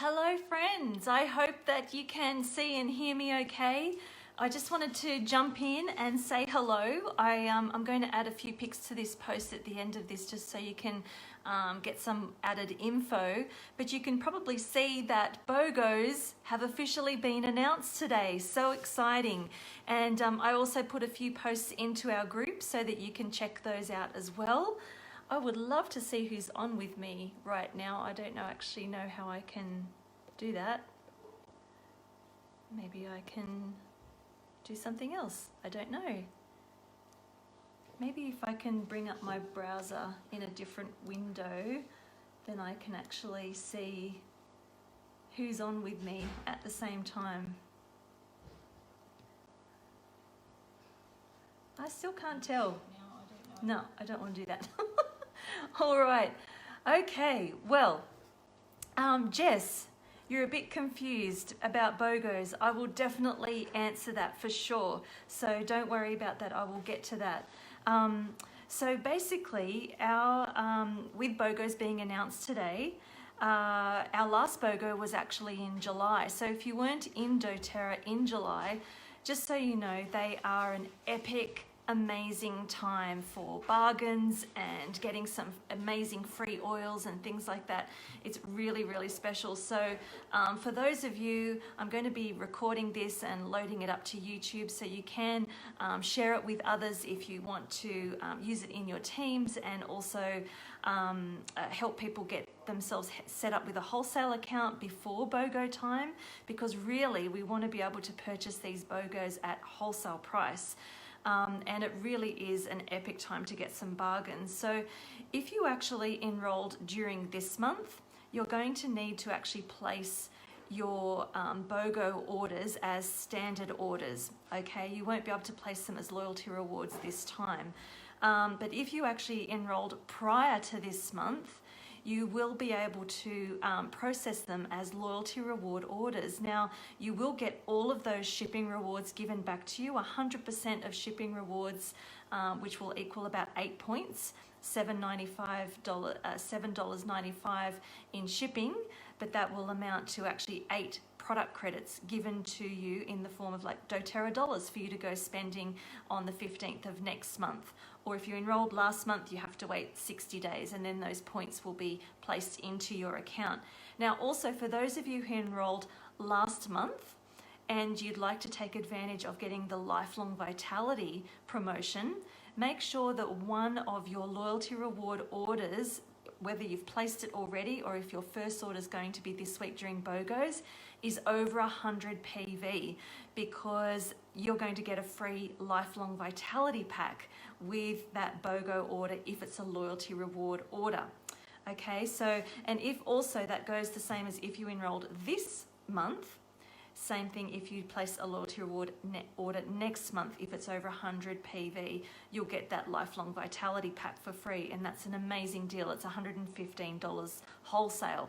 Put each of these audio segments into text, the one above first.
Hello friends, I hope that you can see and hear me okay. I just wanted to jump in and say hello. I'm going to add a few pics to this post at the end of this just so you can get some added info. But you can probably see that BOGOs have officially been announced today. So exciting. And I also put a few posts into our group so that you can check those out as well. I would love to see who's on with me right now. I don't actually know how I can do that. Maybe I can do something else. I don't know. Maybe if I can bring up my browser in a different window, then I can actually see who's on with me at the same time. I still can't tell. No, I don't want to do that. All right. Okay. Well, Jess, you're a bit confused about BOGOs. I will definitely answer that for sure. So don't worry about that. I will get to that. So basically, with BOGOs being announced today, our last BOGO was actually in July. So if you weren't in doTERRA in July, just so you know, they are an epic, amazing time for bargains and getting some amazing free oils and things like that. It's really, really special. So for those of you, I'm going to be recording this and loading it up to YouTube so you can share it with others if you want to use it in your teams, and also help people get themselves set up with a wholesale account before BOGO time, because really we want to be able to purchase these BOGOs at wholesale price. And it really is an epic time to get some bargains. So if you actually enrolled during this month, you're going to need to actually place your BOGO orders as standard orders, okay? You won't be able to place them as loyalty rewards this time. But if you actually enrolled prior to this month, you will be able to process them as loyalty reward orders. Now, you will get all of those shipping rewards given back to you, 100% of shipping rewards, which will equal about 8 points, $7.95 in shipping, but that will amount to actually 8 product credits given to you in the form of like doTERRA dollars for you to go spending on the 15th of next month. Or if you enrolled last month, you have to wait 60 days and then those points will be placed into your account. Now, also for those of you who enrolled last month and you'd like to take advantage of getting the Lifelong Vitality promotion, make sure that one of your loyalty reward orders, whether you've placed it already or if your first order is going to be this week during BOGOs, is over 100 PV, because you're going to get a free Lifelong Vitality pack with that BOGO order if it's a loyalty reward order. Okay, so, and if also that goes the same as if you enrolled this month, same thing if you place a loyalty reward order next month, if it's over 100 PV, you'll get that Lifelong Vitality pack for free, and that's an amazing deal. It's $115 wholesale.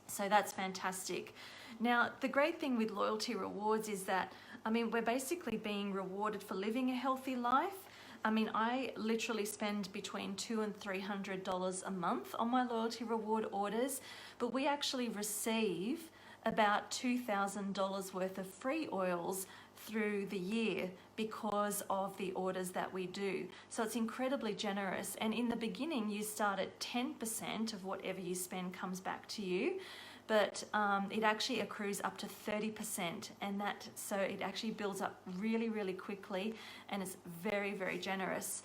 So that's fantastic. Now, the great thing with loyalty rewards is that, I mean, we're basically being rewarded for living a healthy life. I mean, I literally spend between $200 and $300 a month on my loyalty reward orders, but we actually receive about $2,000 worth of free oils through the year because of the orders that we do. So it's incredibly generous. And in the beginning, you start at 10% of whatever you spend comes back to you, but it actually accrues up to 30%, and so it actually builds up really, really quickly, and it's very, very generous.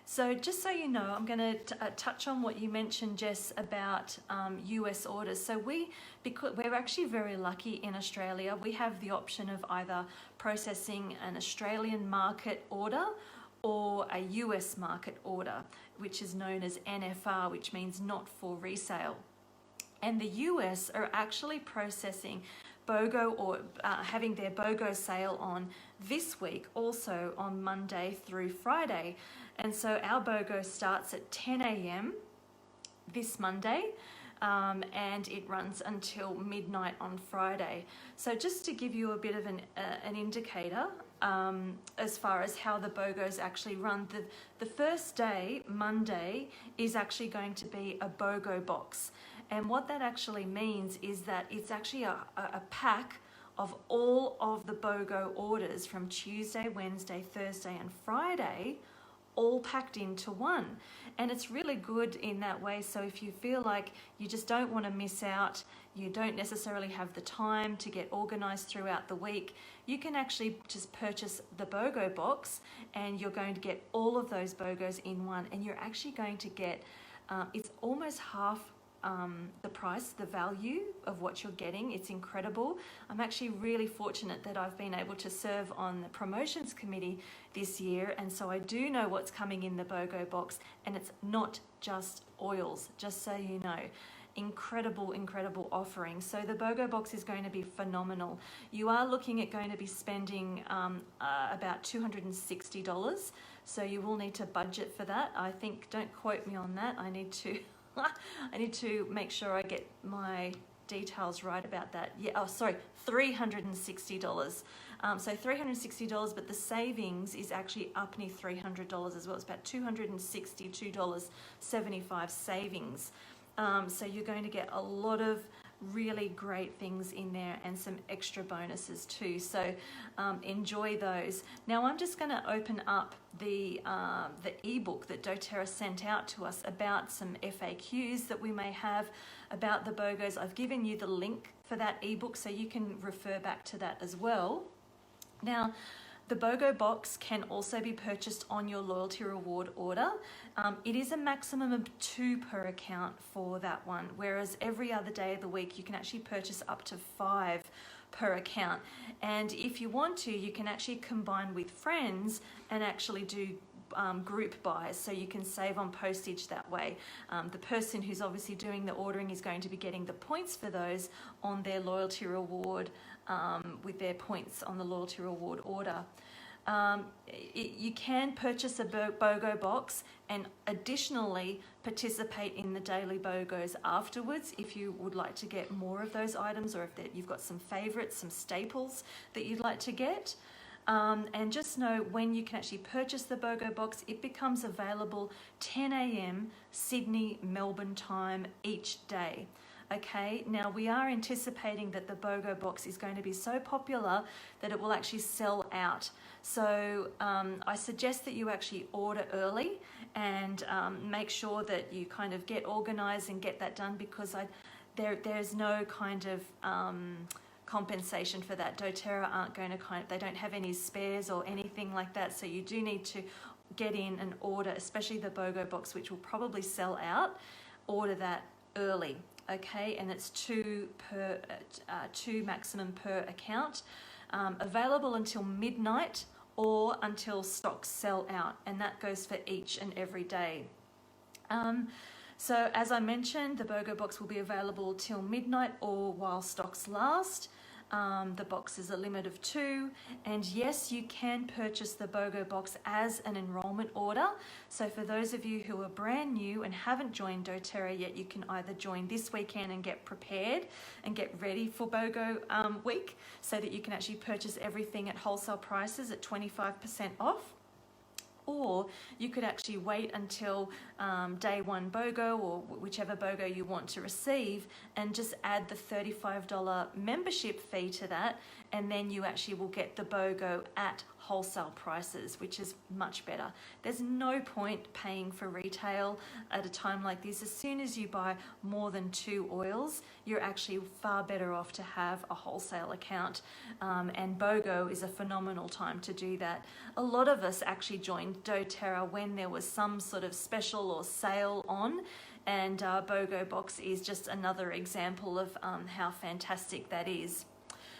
So just so you know, I'm going to touch on what you mentioned, Jess, about US orders. So because we're actually very lucky in Australia, we have the option of either processing an Australian market order or a US market order, which is known as NFR, which means not for resale. And the US are actually processing BOGO or having their BOGO sale on this week, also on Monday through Friday. And so our BOGO starts at 10 a.m. this Monday, and it runs until midnight on Friday. So just to give you a bit of an indicator as far as how the BOGOs actually run, the first day, Monday, is actually going to be a BOGO box. And what that actually means is that it's actually a pack of all of the BOGO orders from Tuesday, Wednesday, Thursday and Friday, all packed into one. And it's really good in that way. So if you feel like you just don't want to miss out, you don't necessarily have the time to get organized throughout the week, you can actually just purchase the BOGO box and you're going to get all of those BOGOs in one, and you're actually going to get, it's almost half the price, the value of what you're getting. It's incredible. I'm actually really fortunate that I've been able to serve on the promotions committee this year, and so I do know what's coming in the BOGO box, and it's not just oils, just so you know. Incredible offering. So the BOGO box is going to be phenomenal. You are looking at going to be spending about $260, so you will need to budget for that. I think, don't quote me on that, I need to I need to make sure I get my details right about that. Yeah, oh sorry, $360. So $360, but the savings is actually up near $300 as well. It's about $262.75 savings. So you're going to get a lot of really great things in there and some extra bonuses too. So enjoy those. Now I'm just going to open up the ebook that doTERRA sent out to us about some FAQs that we may have about the BOGOs. I've given you the link for that ebook so you can refer back to that as well. Now, the BOGO box can also be purchased on your loyalty reward order. It is a maximum of 2 per account for that one, whereas every other day of the week you can actually purchase up to 5 per account. And if you want to, you can actually combine with friends and actually do group buys, so you can save on postage that way. The person who's obviously doing the ordering is going to be getting the points for those on their loyalty reward, with their points on the loyalty reward order. You can purchase a BOGO box and additionally participate in the daily BOGOs afterwards if you would like to get more of those items, or if you've got some favorites, some staples that you'd like to get. And just know when you can actually purchase the BOGO box, it becomes available 10 a.m. Sydney, Melbourne time each day. Okay, now we are anticipating that the BOGO box is going to be so popular that it will actually sell out. So I suggest that you actually order early and make sure that you kind of get organized and get that done, because there's no kind of compensation for that. doTERRA aren't going to they don't have any spares or anything like that, so you do need to get in and order, especially the BOGO box, which will probably sell out. Order that early. Okay, and it's 2 maximum per account, available until midnight or until stocks sell out, and that goes for each and every day. So as I mentioned, the BOGO box will be available till midnight or while stocks last. The box is a limit of 2, and yes, you can purchase the BOGO box as an enrollment order. So for those of you who are brand new and haven't joined doTERRA yet, you can either join this weekend and get prepared and get ready for BOGO week, so that you can actually purchase everything at wholesale prices at 25% off. Or you could actually wait until day 1 BOGO, or whichever BOGO you want to receive, and just add the $35 membership fee to that, and then you actually will get the BOGO at wholesale prices, which is much better. There's no point paying for retail at a time like this. As soon as you buy more than 2 oils, you're actually far better off to have a wholesale account, and BOGO is a phenomenal time to do that. A lot of us actually joined doTERRA when there was some sort of special or sale on, and BOGO box is just another example of how fantastic that is.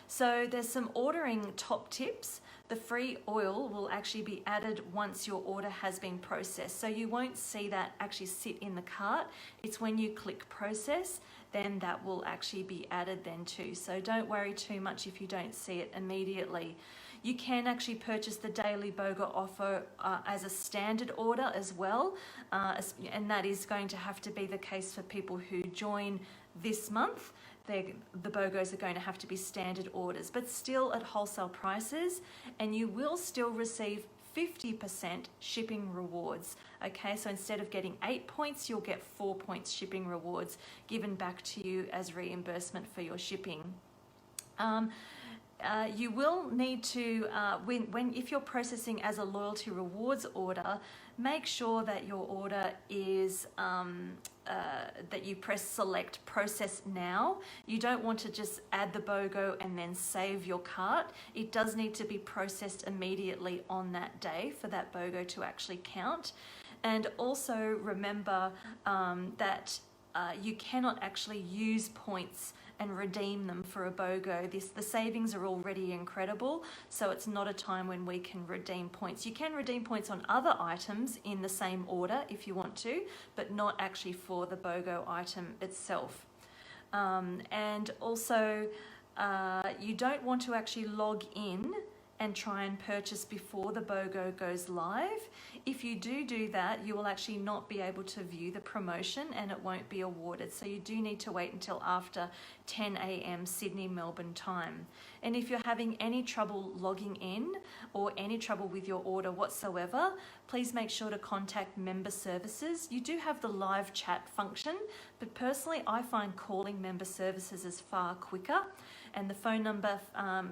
So there's some ordering top tips. The free oil will actually be added once your order has been processed. So you won't see that actually sit in the cart. It's when you click process, then that will actually be added then too. So don't worry too much if you don't see it immediately. You can actually purchase the daily BOGO offer as a standard order as well. And that is going to have to be the case for people who join this month. The BOGOs are going to have to be standard orders, but still at wholesale prices, and you will still receive 50% shipping rewards. Okay, so instead of getting 8 points, you'll get 4 points shipping rewards given back to you as reimbursement for your shipping. You will need to, if you're processing as a loyalty rewards order, make sure that your order is, that you press select process now. You don't want to just add the BOGO and then save your cart. It does need to be processed immediately on that day for that BOGO to actually count. And also remember that you cannot actually use points and redeem them for a BOGO. The savings are already incredible, so it's not a time when we can redeem points. You can redeem points on other items in the same order if you want to, but not actually for the BOGO item itself. And also, you don't want to actually log in and try and purchase before the BOGO goes live. If you do that, you will actually not be able to view the promotion and it won't be awarded. So you do need to wait until after 10 a.m. Sydney, Melbourne time. And if you're having any trouble logging in or any trouble with your order whatsoever, please make sure to contact member services. You do have the live chat function, but personally I find calling member services is far quicker. And the phone number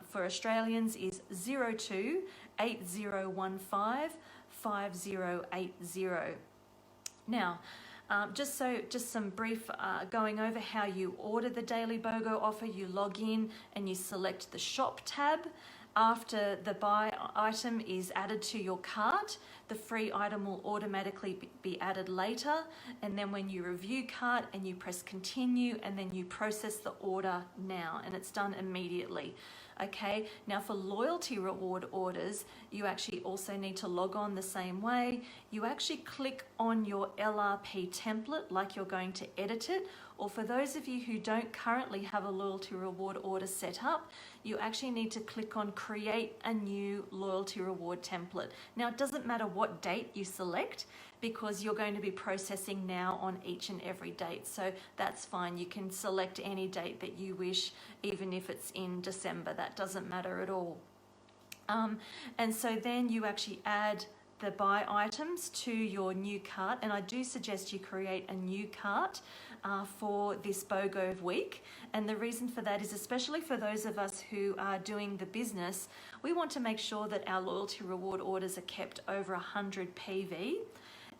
for Australians is 02 8015 5080. Now, just some brief going over how you order the daily BOGO offer. You log in and you select the shop tab. After the buy item is added to your cart, the free item will automatically be added later. And then when you review cart and you press continue, and then you process the order now, and it's done immediately. Okay, now for loyalty reward orders, you actually also need to log on the same way. You actually click on your LRP template like you're going to edit it, or for those of you who don't currently have a loyalty reward order set up, you actually need to click on create a new loyalty reward template. Now it doesn't matter what date you select, because you're going to be processing now on each and every date. So that's fine. You can select any date that you wish, even if it's in December. That doesn't matter at all. And so then you actually add the buy items to your new cart. And I do suggest you create a new cart for this BOGO week. And the reason for that is, especially for those of us who are doing the business, we want to make sure that our loyalty reward orders are kept over 100 PV.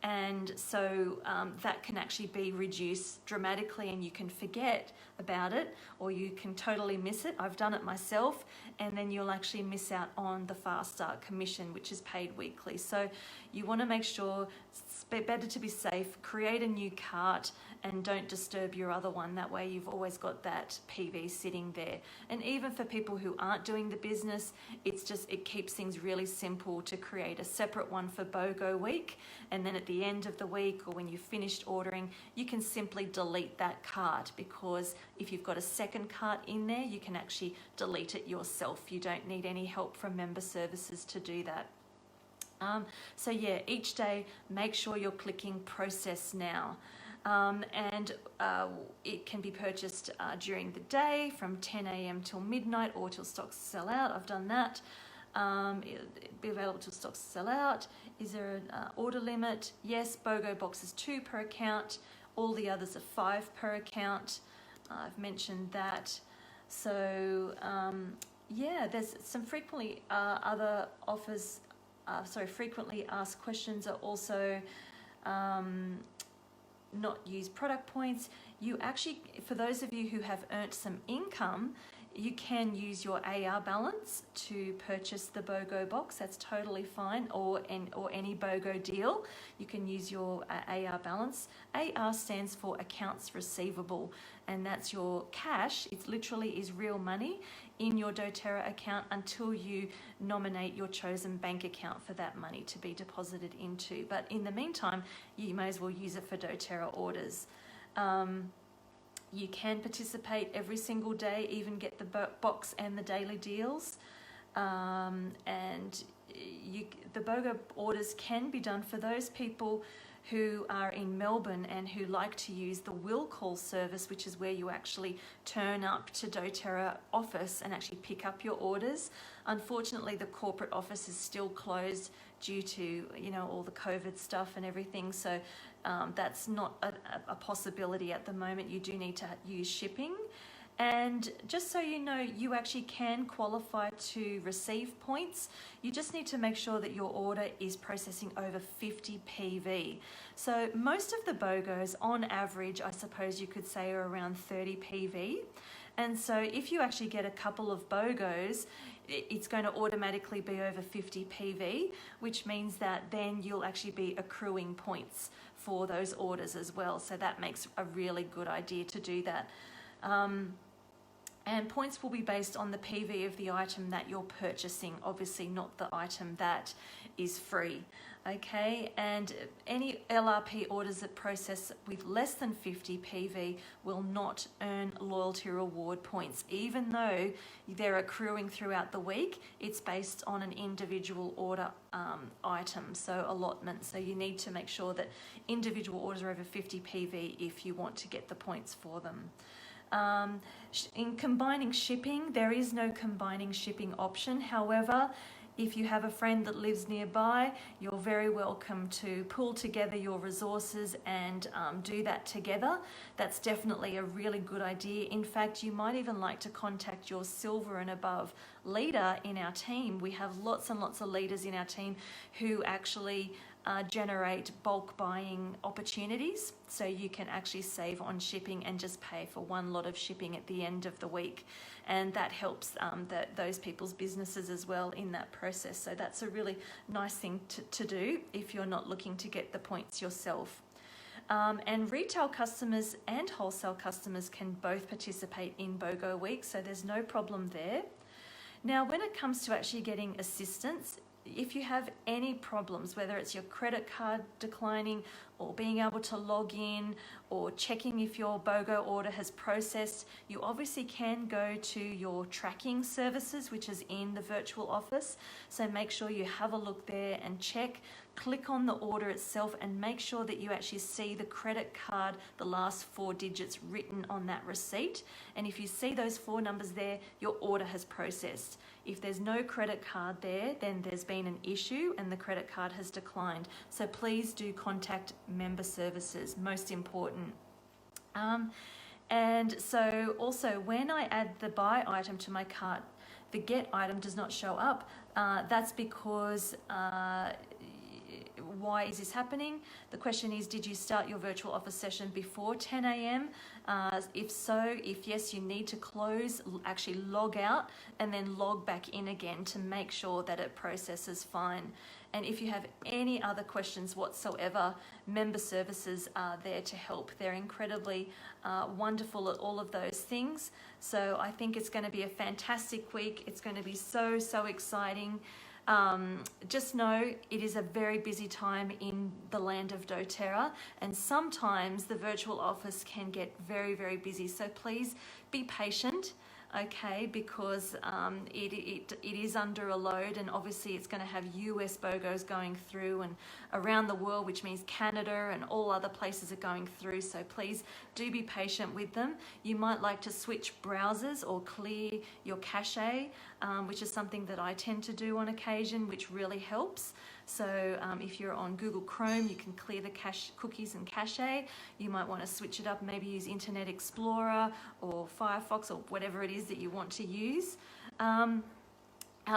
And so that can actually be reduced dramatically, and you can forget about it, or you can totally miss it. I've done it myself, and then you'll actually miss out on the Fast Start commission, which is paid weekly. So you want to make sure it's better to be safe, create a new cart, and don't disturb your other one. That way you've always got that PV sitting there. And even for people who aren't doing the business, it keeps things really simple to create a separate one for BOGO week. And then at the end of the week, or when you've finished ordering, you can simply delete that cart, because if you've got a second cart in there, you can actually delete it yourself. You don't need any help from member services to do that. So yeah, each day, make sure you're clicking process now. It can be purchased during the day from 10 a.m. till midnight, or till stocks sell out. I've done that. It'll be available till stocks sell out. Is there an order limit? Yes, BOGO boxes 2 per account. All the others are 5 per account. I've mentioned that. So yeah, there's some frequently other offers. Frequently asked questions are also not use product points. You actually, for those of you who have earned some income, you can use your AR balance to purchase the BOGO box. That's totally fine, or any BOGO deal. You can use your AR balance. AR stands for accounts receivable, and that's your cash. It literally is real money in your doTERRA account until you nominate your chosen bank account for that money to be deposited into. But in the meantime, you may as well use it for doTERRA orders. You can participate every single day, even get the box and the daily deals. The BOGO orders can be done for those people who are in Melbourne and who like to use the will call service, which is where you actually turn up to doTERRA office and actually pick up your orders. Unfortunately, the corporate office is still closed due to, you know, all the COVID stuff and everything. So that's not a possibility at the moment. You do need to use shipping. And just so you know, you actually can qualify to receive points. You just need to make sure that your order is processing over 50 PV. So most of the BOGOs on average, I suppose you could say, are around 30 PV. And so if you actually get a couple of BOGOs, it's going to automatically be over 50 PV, which means that then you'll actually be accruing points for those orders as well. So that makes a really good idea to do that. And points will be based on the PV of the item that you're purchasing, obviously not the item that is free. Okay, and any LRP orders that process with less than 50 PV will not earn loyalty reward points, even though they're accruing throughout the week. It's based on an individual order item, so allotment. So you need to make sure that individual orders are over 50 PV if you want to get the points for them. In combining shipping, there is no combining shipping option. However, if you have a friend that lives nearby, you're very welcome to pool together your resources and do that together. That's definitely a really good idea. In fact, you might even like to contact your silver and above leader in our team. We have lots and lots of leaders in our team who actually generate bulk buying opportunities, so you can actually save on shipping and just pay for one lot of shipping at the end of the week, and that helps those people's businesses as well in that process. So that's a really nice thing to do if you're not looking to get the points yourself. And retail customers and wholesale customers can both participate in BOGO Week, so there's no problem there. Now, when it comes to actually getting assistance, if you have any problems, whether it's your credit card declining or being able to log in or checking if your BOGO order has processed, you obviously can go to your tracking services, which is in the virtual office. So make sure you have a look there and check. Click on the order itself and make sure that you actually see the credit card, the last 4 digits written on that receipt. And if you see those 4 numbers there, your order has processed. If there's no credit card there, then there's been an issue and the credit card has declined. So please do contact member services, most important. And so also when I add the buy item to my cart, the get item does not show up. That's because why is this happening? The question is, did you start your virtual office session before 10 a.m? If so, if yes, you need to close, actually log out and then log back in again to make sure that it processes fine. And if you have any other questions whatsoever, member services are there to help. They're incredibly wonderful at all of those things. So I think it's going to be a fantastic week. It's going to be so, so exciting. Just know it is a very busy time in the land of doTERRA, and sometimes the virtual office can get very, very busy. So please be patient, okay, because it is under a load, and obviously it's going to have US BOGOs going through and around the world, which means Canada and all other places are going through. So please do be patient with them. You might like to switch browsers or clear your cache, which is something that I tend to do on occasion, which really helps. So if you're on Google Chrome, you can clear the cookies and cache. You might want to switch it up, maybe use Internet Explorer or Firefox or whatever it is that you want to use.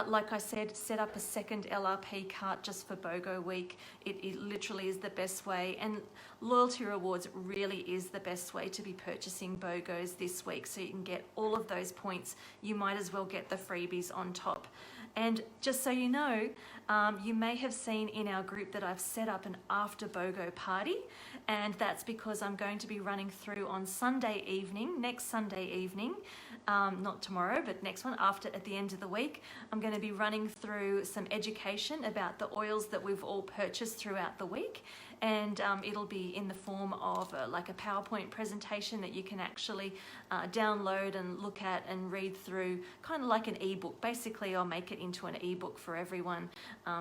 Like I said, set up a second LRP cart just for BOGO Week. It literally is the best way, and loyalty rewards really is the best way to be purchasing BOGOs this week, so you can get all of those points. You might as well get the freebies on top. And just so you know, you may have seen in our group that I've set up an after BOGO party, and that's because I'm going to be running through on Sunday evening, next Sunday evening, not tomorrow, but next one after, at the end of the week. I'm going to be running through some education about the oils that we've all purchased throughout the week, and it'll be in the form of like a PowerPoint presentation that you can actually download and look at and read through, kind of like an ebook. Basically, I'll make it into an ebook for everyone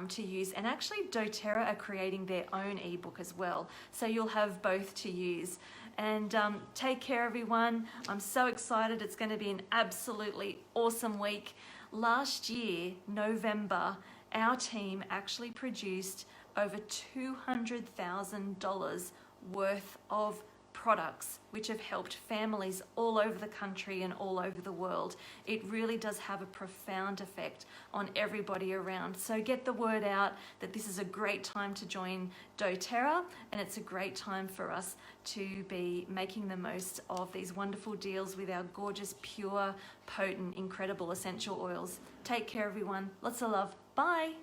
to use, and actually doTERRA are creating their own ebook as well, so you'll have both to use. And take care, everyone. I'm so excited. It's going to be an absolutely awesome week. Last year, November, our team actually produced over $200,000 worth of products which have helped families all over the country and all over the world. It really does have a profound effect on everybody around. So get the word out that this is a great time to join doTERRA, and it's a great time for us to be making the most of these wonderful deals with our gorgeous, pure, potent, incredible essential oils. Take care, everyone. Lots of love. Bye.